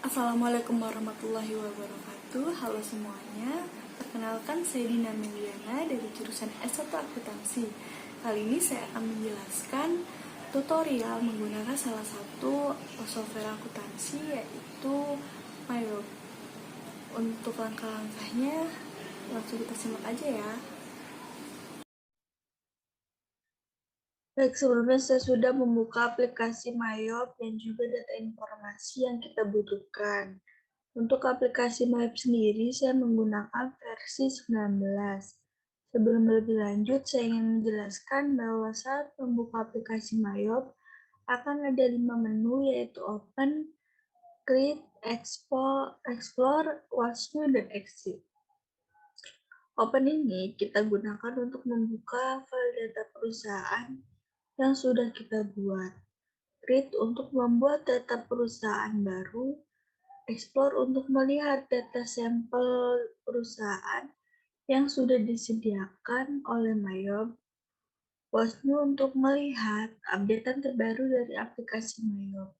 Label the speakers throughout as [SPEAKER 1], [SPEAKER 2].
[SPEAKER 1] Assalamualaikum warahmatullahi wabarakatuh. Halo semuanya. Perkenalkan, saya Dina Meliana dari jurusan S1 Akuntansi. Kali ini saya akan menjelaskan tutorial menggunakan salah satu software akuntansi, yaitu MyWork. Untuk langkah-langkahnya langsung kita simak aja ya. Baik, sebelumnya saya sudah membuka aplikasi MyOp dan juga data informasi yang kita butuhkan. Untuk aplikasi MyOp sendiri, saya menggunakan versi 19. Sebelum lebih lanjut, saya ingin menjelaskan bahwa saat membuka aplikasi MyOp, akan ada 5 menu, yaitu Open, Create, Explore, Watch New, dan Exit. Open ini kita gunakan untuk membuka file data perusahaan yang sudah kita buat. Create untuk membuat data perusahaan baru. Explore untuk melihat data sampel perusahaan yang sudah disediakan oleh MyOp. Watch New untuk melihat updatean terbaru dari aplikasi MyOp.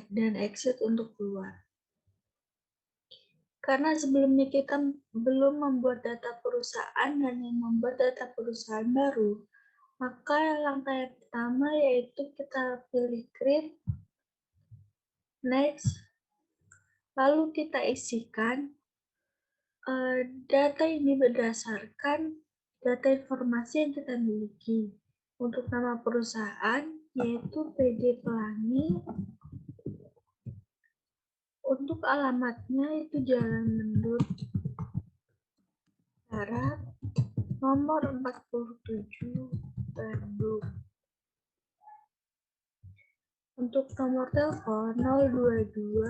[SPEAKER 1] Dan Exit untuk keluar. Karena sebelumnya kita belum membuat data perusahaan dan yang membuat data perusahaan baru, maka langkah yang pertama yaitu kita pilih Create, Next, lalu kita isikan data ini berdasarkan data informasi yang kita miliki. Untuk nama perusahaan yaitu PD Pelangi. Untuk alamatnya itu Jalan Mendut Barat, nomor 47, Bandung. Untuk nomor telepon 022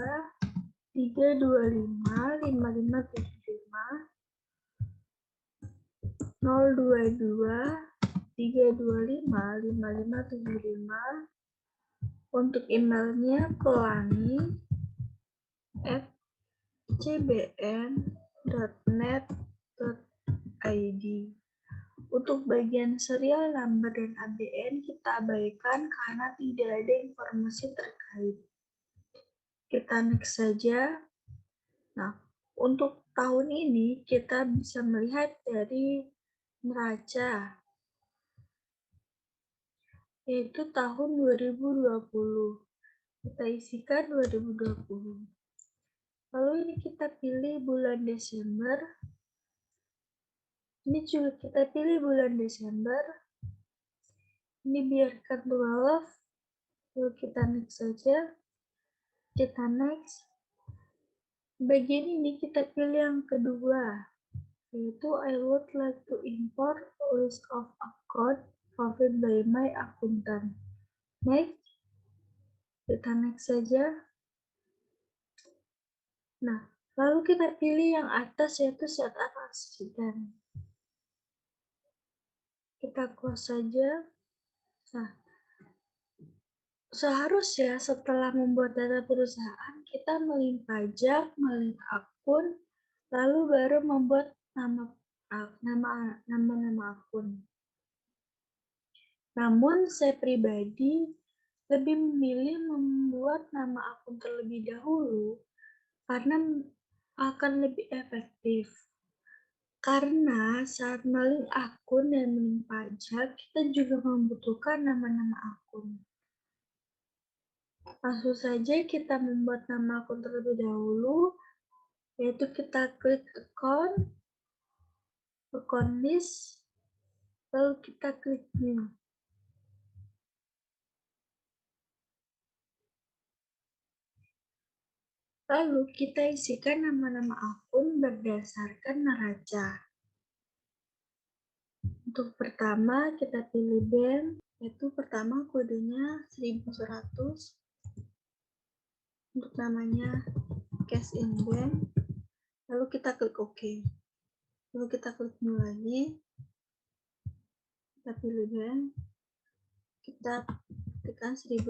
[SPEAKER 1] 325 5575, 022 325 5575. Untuk emailnya pelangi@cbn.net.id. Untuk bagian serial number dan ABN kita abaikan karena tidak ada informasi terkait. Kita next saja. Nah, untuk tahun ini kita bisa melihat dari neraca, yaitu tahun 2020. Kita isikan 2020. Lalu ini kita pilih bulan Desember. Ini juga kita pilih bulan Desember. Ini biarkan 12. Lalu kita next saja. Kita next. Bagian ini kita pilih yang kedua, yaitu I would like to import list of account provided by my accountant. Next. Kita next saja. Nah, lalu kita pilih yang atas, yaitu set up assistant. Kita close saja. Nah, seharusnya setelah membuat data perusahaan, kita melink pajak, melink akun, lalu baru membuat nama akun. Namun, saya pribadi lebih memilih membuat nama akun terlebih dahulu karena akan lebih efektif. Karena saat melink akun dan melink pajak, kita juga membutuhkan nama-nama akun. Langsung saja kita membuat nama akun terlebih dahulu, yaitu kita klik account list, lalu kita klik new. Lalu kita isikan nama-nama akun berdasarkan neraca. Untuk pertama kita pilih bank, yaitu pertama kodenya 1100. Untuk namanya cash in bank. Lalu kita klik OK. Lalu kita klik new lagi. Kita pilih bank. Kita tekan 1200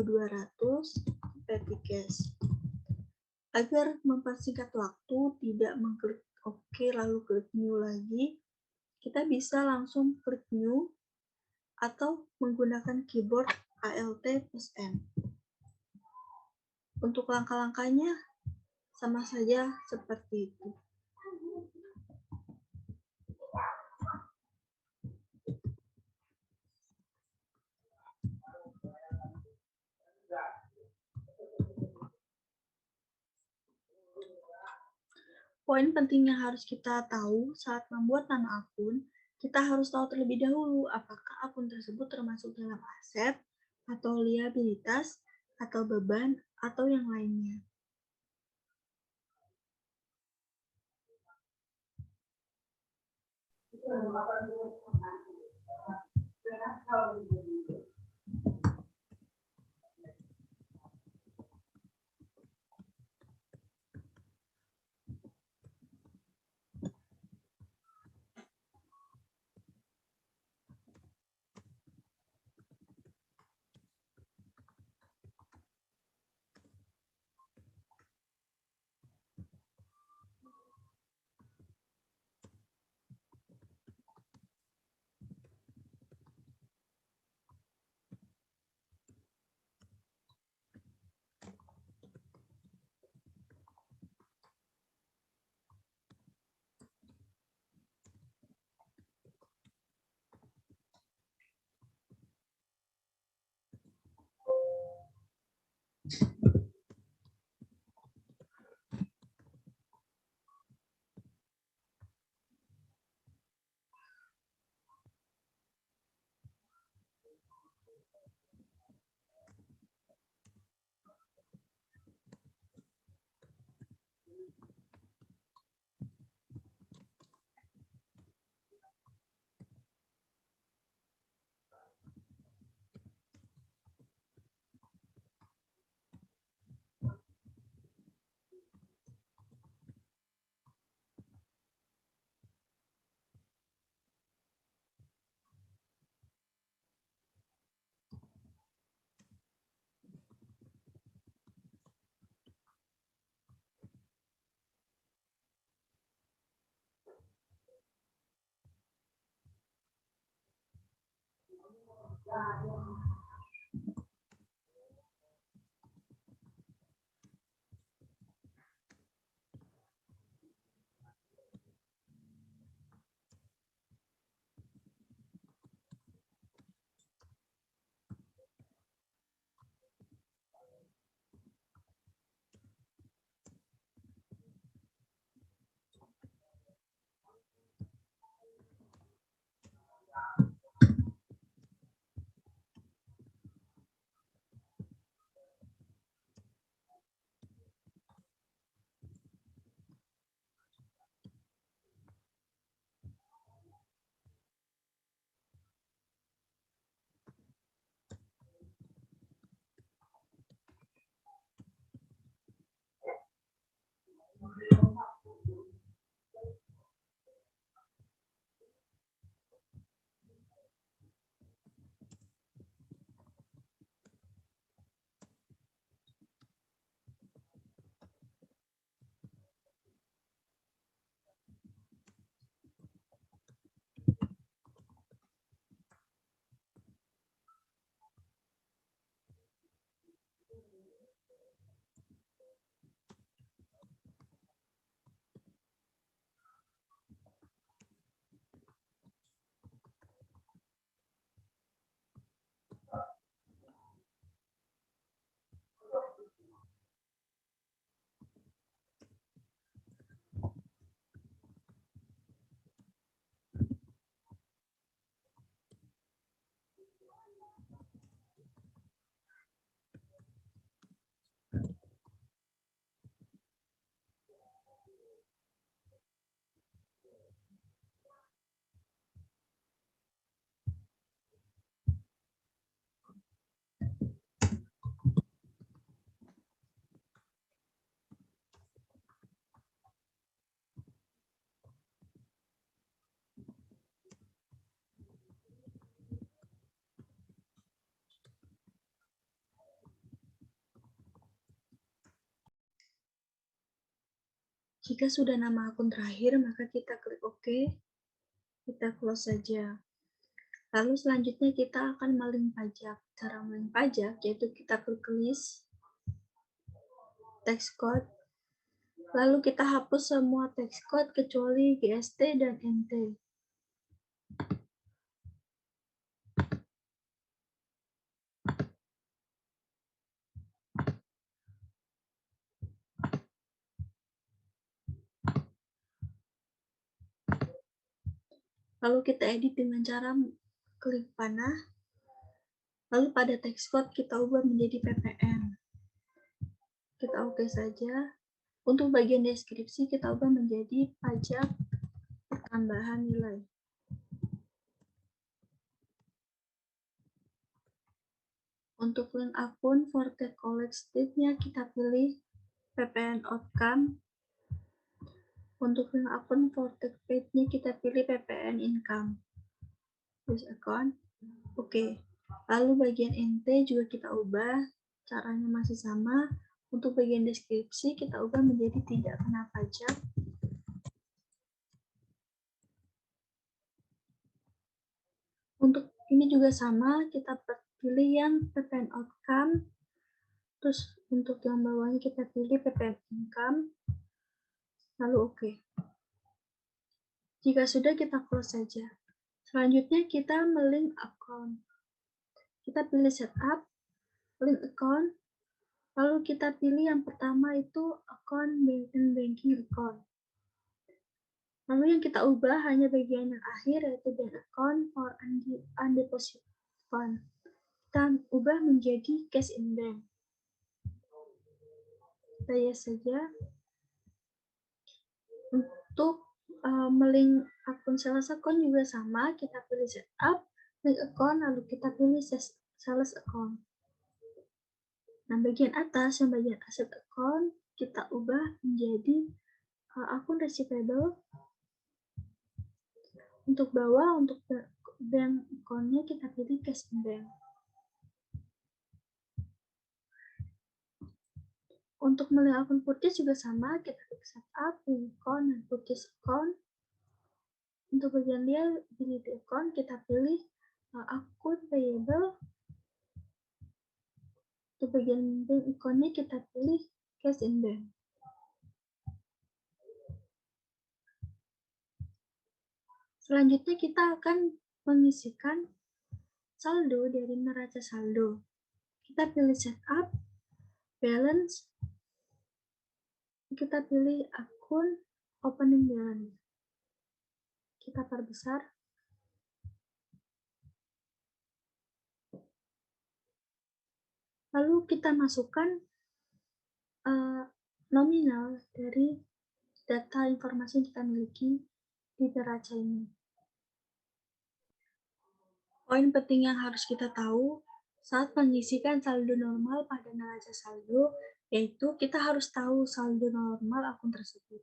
[SPEAKER 1] petty cash. Agar mempersingkat waktu, tidak mengklik OK lalu klik new lagi, kita bisa langsung klik new atau menggunakan keyboard Alt plus N. Untuk langkah-langkahnya, Sama saja seperti itu. Poin penting yang harus kita tahu saat membuat nama akun, kita harus tahu terlebih dahulu apakah akun tersebut termasuk dalam aset, atau liabilitas, atau beban, atau yang lainnya. Jika sudah nama akun terakhir, maka kita klik OK, kita close saja. Lalu selanjutnya kita akan melink pajak. Cara melink pajak yaitu kita klik list, text code, Lalu kita hapus semua teks code kecuali GST dan NT. Lalu kita edit dengan cara klik panah. Lalu pada teks code kita ubah menjadi ppn. Kita oke saja. Untuk bagian deskripsi kita ubah menjadi pajak pertambahan nilai. Untuk link akun Forte College State-nya kita pilih ppn outcome. Untuk link akun Forte Page-nya kita pilih ppn income. Use account. Oke. Lalu bagian NT juga kita ubah. Caranya masih sama. Untuk bagian deskripsi kita ubah menjadi tidak kena pajak. Untuk ini juga sama, kita pilih yang ppn outcome. Terus untuk yang bawahnya kita pilih ppn income. Lalu oke. Jika sudah, kita close saja. Selanjutnya kita melink account. Kita pilih setup, link account, lalu kita pilih yang pertama itu account banking account. Lalu yang kita ubah hanya bagian yang akhir, yaitu bank account for undeposited fund. Kita ubah menjadi cash in bank. Kita yes saja. Untuk melink akun sales account juga sama, kita pilih setup, link account, lalu kita pilih sales account. Nah, bagian atas, yang bagian asset account, kita ubah menjadi akun receivable. Untuk bawah, untuk bank account-nya kita pilih cash in bank. Untuk melink akun purchase juga sama, kita klik setup, link account, dan purchase account. Untuk bagian dia, pilih di account, kita pilih akun payable. Untuk bagian bank account-nya kita pilih cash in bank. Selanjutnya kita akan mengisikan saldo dari neraca saldo. Kita pilih setup, balance, kita pilih akun opening balance. Kita perbesar. Lalu kita masukkan nominal dari data informasi yang kita miliki di neraca ini. Poin penting yang harus kita tahu saat mengisikan saldo normal pada neraca saldo, yaitu kita harus tahu saldo normal akun tersebut.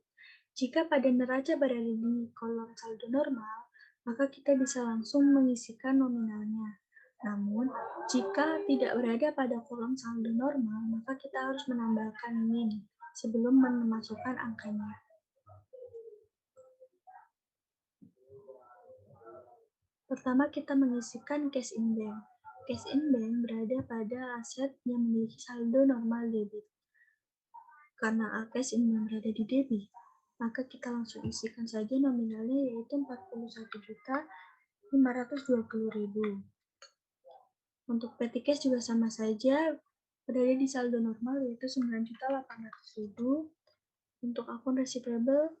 [SPEAKER 1] Jika pada neraca berada di kolom saldo normal, maka kita bisa langsung mengisikan nominalnya. Namun, jika tidak berada pada kolom saldo normal, maka kita harus menambahkan min sebelum memasukkan angkanya. Pertama, kita mengisikan cash in bank. Cash in bank berada pada aset yang memiliki saldo normal debit. Karena cash in bank berada di debit, maka kita langsung isikan saja nominalnya, yaitu 41.520.000. Untuk petty cash juga sama saja, berada di saldo normal, yaitu 9.800.000. Untuk akun receivable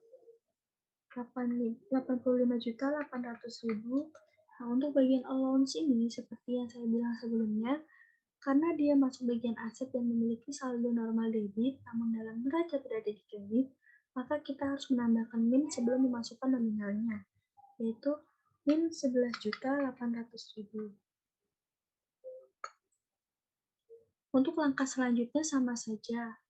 [SPEAKER 1] 85.800.000. Nah, untuk bagian allowance ini, seperti yang saya bilang sebelumnya, karena dia masuk bagian aset yang memiliki saldo normal debit, namun dalam neraca berada di kredit, maka kita harus menambahkan min sebelum memasukkan nominalnya, yaitu min 11.800.000. Untuk langkah selanjutnya sama saja.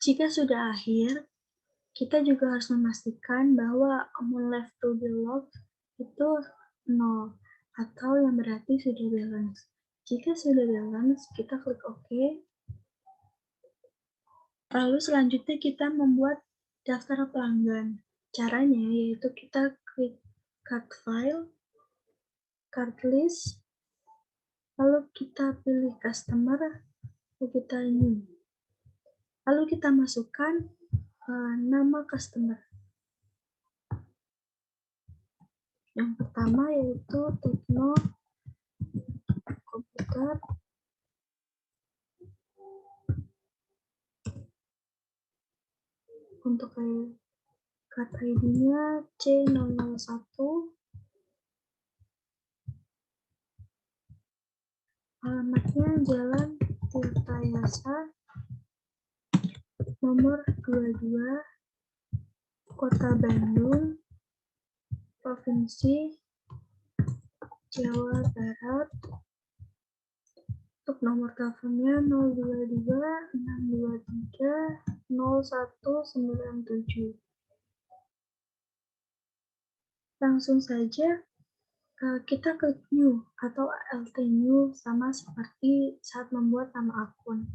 [SPEAKER 1] Jika sudah akhir, kita juga harus memastikan bahwa amount left to be locked itu 0, atau yang berarti sudah balance. Jika sudah balance, kita klik OK. Lalu selanjutnya kita membuat daftar pelanggan. Caranya yaitu kita klik card file, card list, lalu kita pilih customer, lalu kita new. Lalu kita masukkan nama customer. Yang pertama yaitu Tekno Komputer. Untuk card ID-nya C001. Alamatnya Jalan Tirtayasa, nomor 22, Kota Bandung, Provinsi Jawa Barat. Untuk nomor teleponnya 022-623-0197. Langsung saja kita klik new atau alt new sama seperti saat membuat nama akun.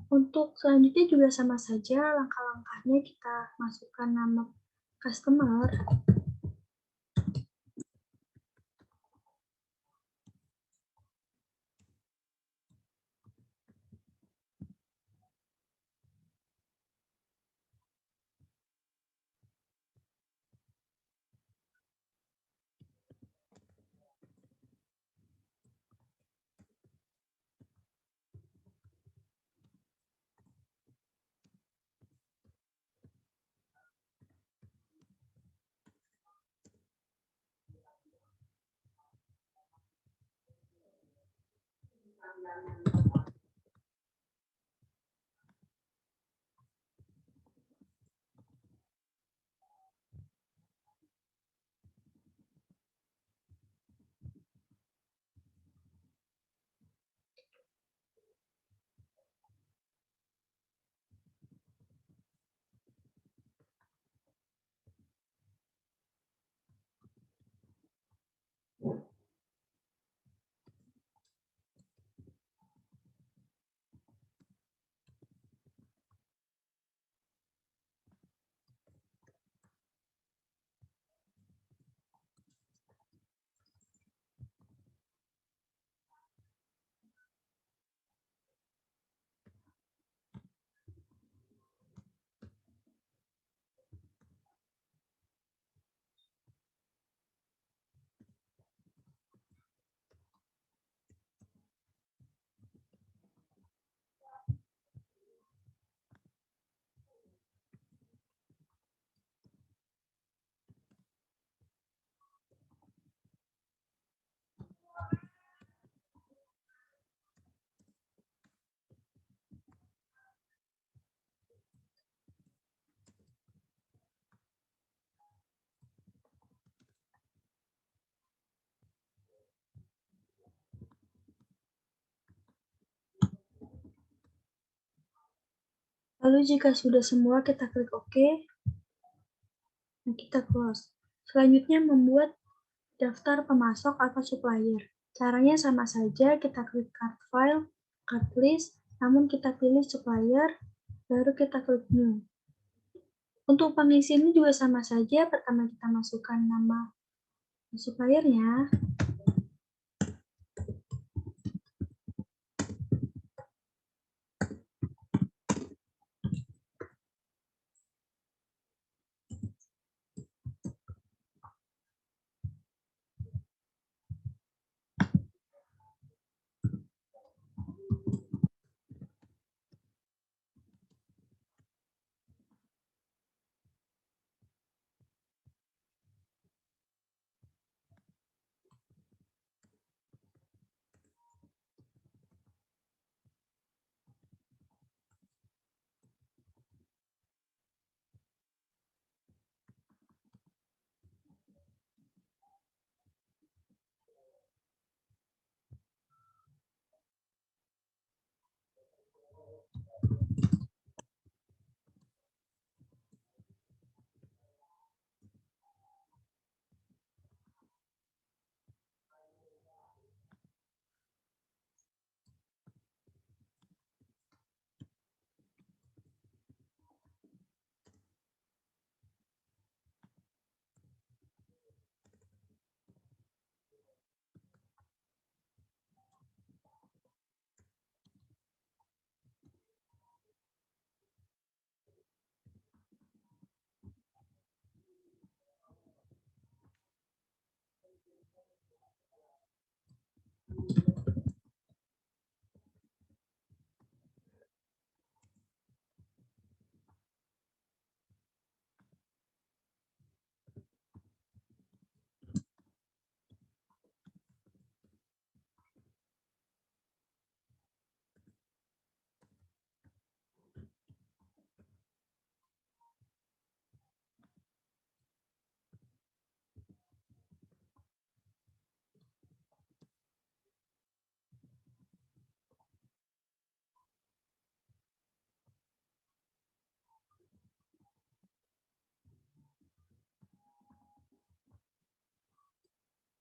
[SPEAKER 1] Untuk selanjutnya juga sama saja, langkah-langkahnya kita masukkan nama customer. Lalu jika sudah semua, kita klik OK. Nah, kita close. Selanjutnya membuat daftar pemasok atau supplier. Caranya sama saja, kita klik card file, card list, namun kita pilih supplier, baru kita klik new. Untuk pengisiannya juga sama saja, pertama kita masukkan nama suppliernya.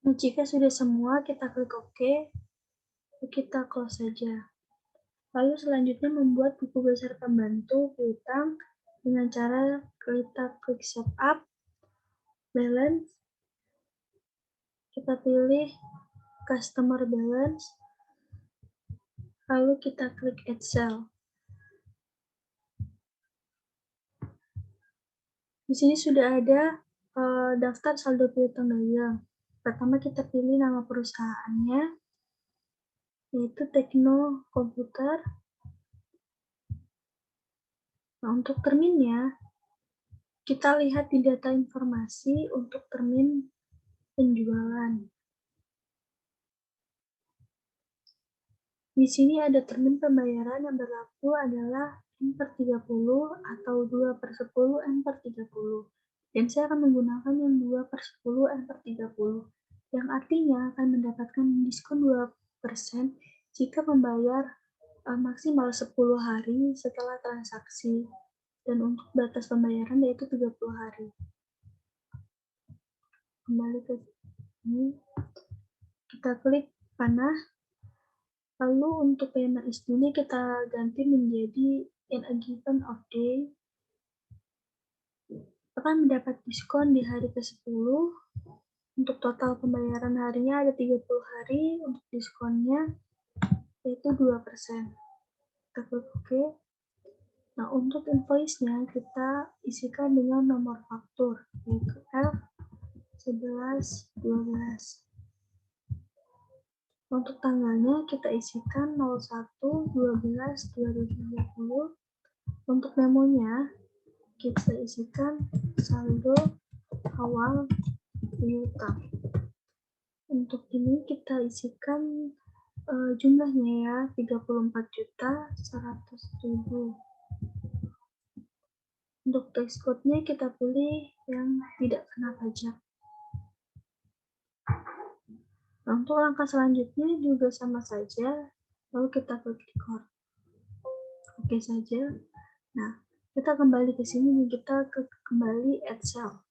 [SPEAKER 1] Nah, jika sudah semua, kita klik OK, kita close saja. Lalu selanjutnya membuat buku besar pembantu piutang dengan cara kita klik setup, balance, kita pilih customer balance, lalu kita klik add cell. Di sini sudah ada daftar saldo piutang dagang. Pertama kita pilih nama perusahaannya, yaitu Tekno Komputer. Nah, untuk terminnya, kita lihat di data informasi untuk termin penjualan. Di sini ada termin pembayaran yang berlaku adalah N/30 atau 2/10 N/30. Dan saya akan menggunakan yang 2/10 N/30, yang artinya akan mendapatkan diskon 2% jika membayar maksimal 10 hari setelah transaksi. Dan untuk batas pembayaran yaitu 30 hari. Kembali ke sini, kita klik panah. Lalu untuk payment ini kita ganti menjadi in a given of day. Akan mendapat diskon di hari ke-10. Untuk total pembayaran harinya ada 30 hari, untuk diskonnya yaitu 2%. Kita klik OK. Nah, untuk invoice-nya kita isikan dengan nomor faktur, yaitu F1112. Untuk tanggalnya kita isikan 01/12/2020. Untuk memonya kita isikan saldo awal piutang. Untuk ini kita isikan jumlahnya ya 34.100.000. Untuk tax code-nya kita pilih yang tidak kena pajak. Nah, untuk langkah selanjutnya juga sama saja, lalu kita klik record. Oke saja. Nah, kita kembali ke sini dan kita kembali add cell.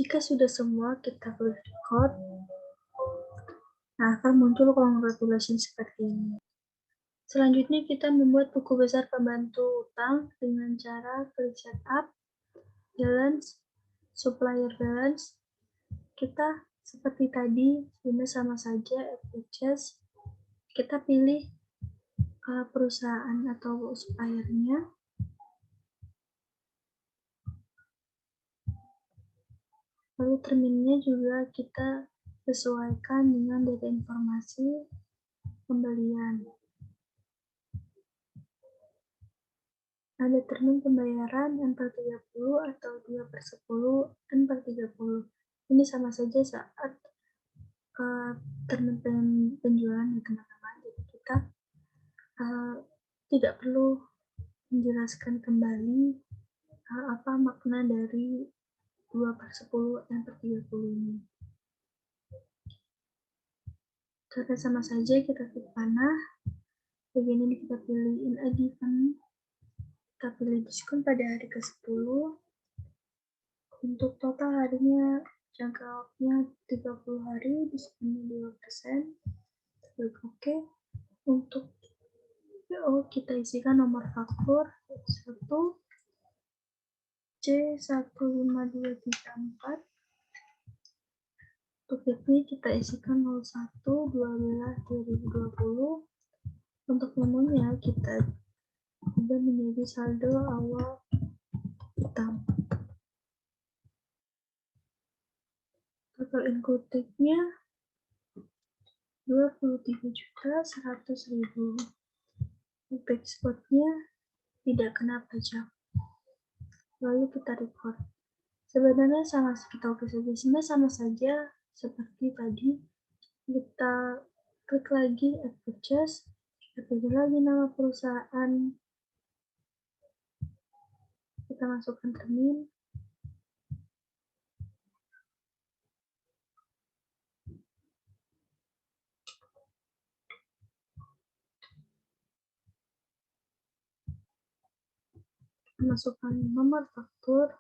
[SPEAKER 1] Jika sudah semua, kita klik record. Nah, akan muncul congratulations seperti ini. Selanjutnya, kita membuat buku besar pembantu utang dengan cara klik setup, balance, supplier balance. Kita seperti tadi, ini sama saja, purchase. Kita pilih perusahaan atau suppliernya. Lalu terminnya juga kita sesuaikan dengan data informasi pembelian. Ada termin pembayaran N/30 atau 2/10, N/30. Ini sama saja saat termin penjualan ya teman-teman. Jadi kita tidak perlu menjelaskan kembali apa makna dari 2/10 N/30 ini. Karena sama saja kita klik panah, bagian ini kita pilih in a given, kita pilih diskon pada hari ke-10, untuk total harinya jangka waktunya 30 hari, diskonnya 2%, klik OK. Untuk PO kita isikan nomor faktur 1 C15234. Untuk DP kita isikan 01/12/2020. Untuk menunya kita ubah menjadi saldo awal utang. Total include-nya 23.100.000. Untuk ekspornya tidak kena pajak. Lalu kita record. Sebenarnya sama saja seperti tadi. Kita klik lagi add purchase, kita pilih lagi nama perusahaan, kita masukkan termin, masukkan nomor faktur,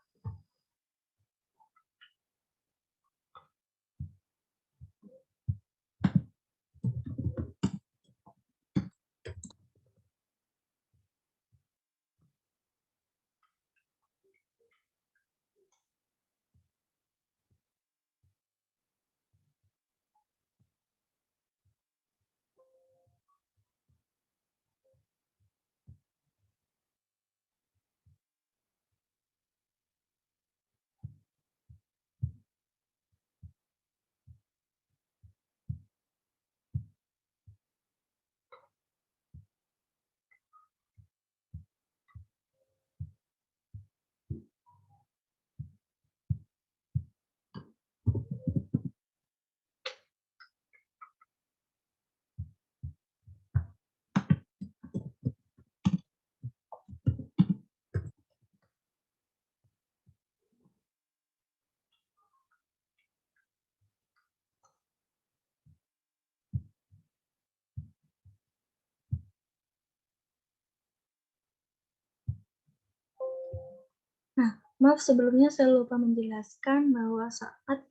[SPEAKER 1] Maaf sebelumnya saya lupa menjelaskan bahwa saat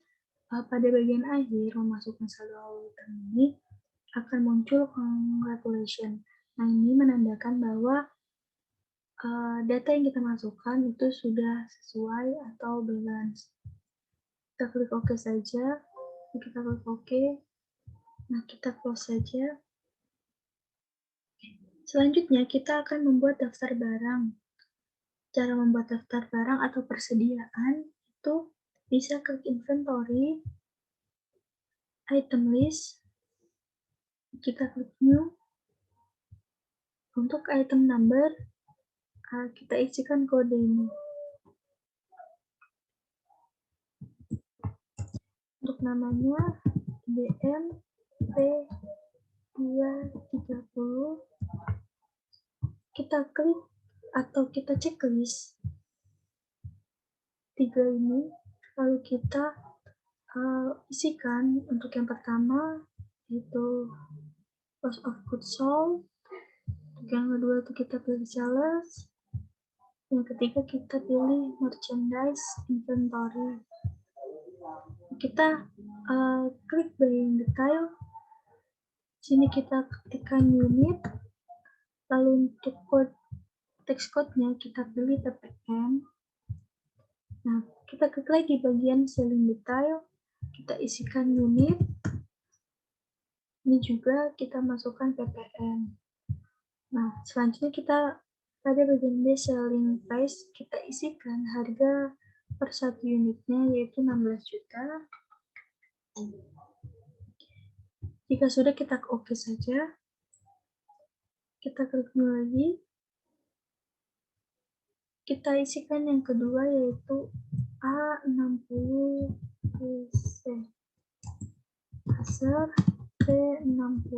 [SPEAKER 1] pada bagian akhir memasukkan saldo awal utang ini akan muncul congratulations. Nah, ini menandakan bahwa data yang kita masukkan itu sudah sesuai atau balance. Kita klik OK saja. Kita klik OK. Nah, kita close saja. Selanjutnya kita akan membuat daftar barang. Cara membuat daftar barang atau persediaan itu bisa klik inventory, item list, kita klik new. Untuk item number, kita isikan kode ini. Untuk namanya BM P230. Kita klik atau kita checklist 3 ini, lalu kita isikan untuk yang pertama yaitu cost of goods sold, untuk yang kedua itu kita pilih sales, yang ketiga kita pilih merchandise inventory. kita klik buying detail. Sini kita ketikkan unit, lalu untuk text code-nya kita pilih ppm. Nah, kita klik lagi bagian selling detail, kita isikan unit. Ini juga kita masukkan ppm. Nah, selanjutnya kita pada bagian base selling price kita isikan harga per satu unitnya yaitu 16 juta. Jika sudah kita oke saja. Kita klik lagi. Kita isikan yang kedua yaitu A60 PC. Hasil P60.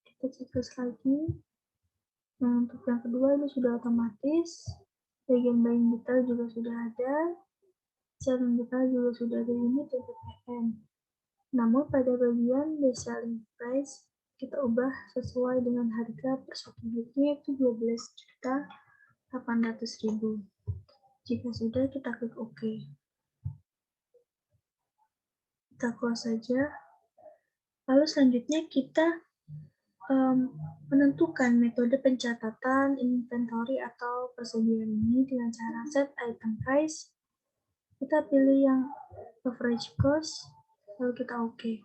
[SPEAKER 1] Kita cek lagi. Nah, untuk yang kedua ini sudah otomatis. Bagian buying detail juga sudah ada. Selling detail juga sudah ada unit dan ppm. Namun pada bagian base selling price kita ubah sesuai dengan harga per satu unitnya itu 12.800.000. Jika sudah kita klik OK. Kita close saja. Lalu selanjutnya kita menentukan metode pencatatan inventory atau persediaan ini dengan cara set item price. Kita pilih yang average cost, lalu kita OK.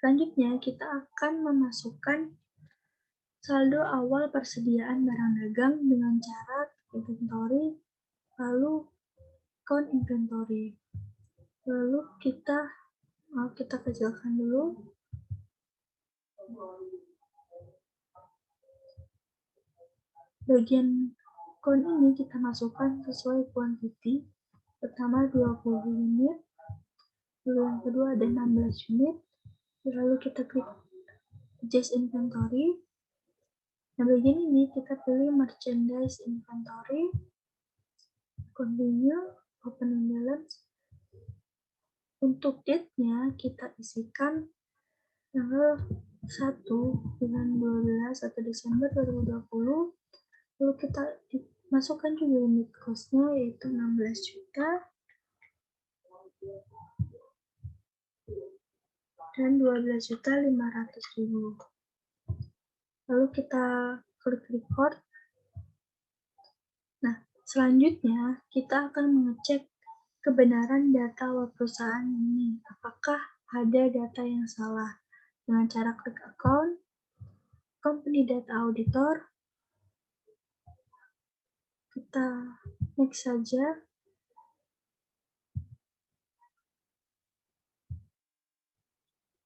[SPEAKER 1] Selanjutnya kita akan memasukkan saldo awal persediaan barang dagang dengan cara inventory, lalu count inventory. Lalu kita kecilkan dulu. Bagian count ini kita masukkan sesuai quantity. Pertama 20 unit, lalu yang kedua ada 16 unit, lalu kita klik adjust inventory. Nah, bagian ini kita pilih merchandise inventory, continue, opening balance. Untuk date-nya kita isikan tanggal 1 bulan 12 atau Desember 2020. Lalu kita masukkan juga unit cost-nya yaitu 16 juta dan 12.500.000. Lalu kita klik record. Nah, selanjutnya kita akan mengecek kebenaran data web perusahaan ini. Apakah ada data yang salah? Dengan cara klik account, company data auditor, kita next saja.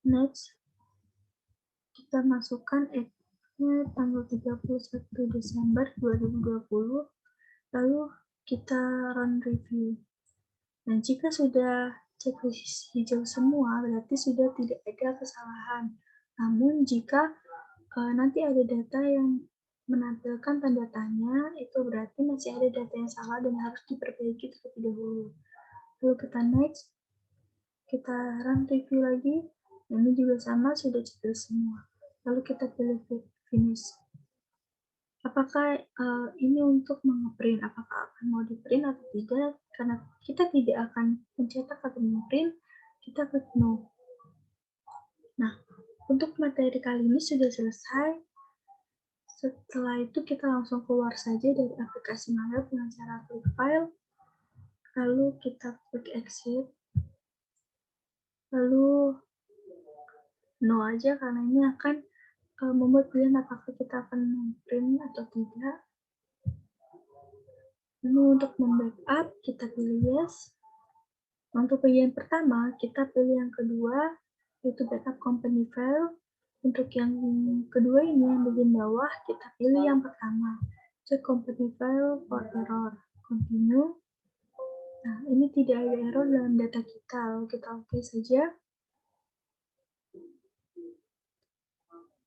[SPEAKER 1] Next, kita masukkan tanggal 31 Desember 2020, lalu kita run review. Nah, jika sudah checklist hijau semua, berarti sudah tidak ada kesalahan. Namun, jika nanti ada data yang menampilkan tanda tanya, itu berarti masih ada data yang salah dan harus diperbaiki terlebih dahulu. Lalu kita next, kita run review lagi. Nah, ini juga sama, sudah checklist semua. Lalu kita pilih finish. Apakah ini untuk mengeprint, apakah akan mau di-print atau tidak? Karena kita tidak akan mencetak atau mengeprint, kita klik no. Nah, untuk materi kali ini sudah selesai. Setelah itu kita langsung keluar saja dari aplikasi Mayop dengan cara klik file, lalu kita klik exit, lalu no aja karena ini akan membuat pilihan apakah kita akan memprint atau tidak. Lalu untuk membackup kita pilih yes. Untuk bagian pertama kita pilih yang kedua yaitu backup company file. Untuk yang kedua ini yang bagian bawah kita pilih yang pertama, check company file for error, continue. Nah, ini tidak ada error dalam data kita, lalu kita oke saja.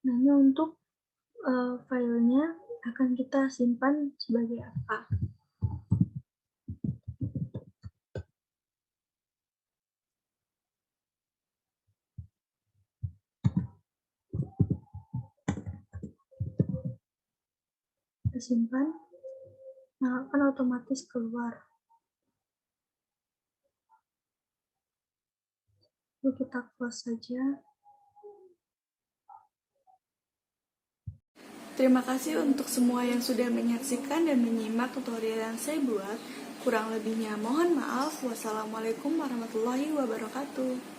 [SPEAKER 1] Nah, ini untuk filenya akan kita simpan sebagai apa. Kita simpan, nah akan otomatis keluar. Yuk kita close saja. Terima kasih untuk semua yang sudah menyaksikan dan menyimak tutorial yang saya buat. Kurang lebihnya mohon maaf. Wassalamualaikum warahmatullahi wabarakatuh.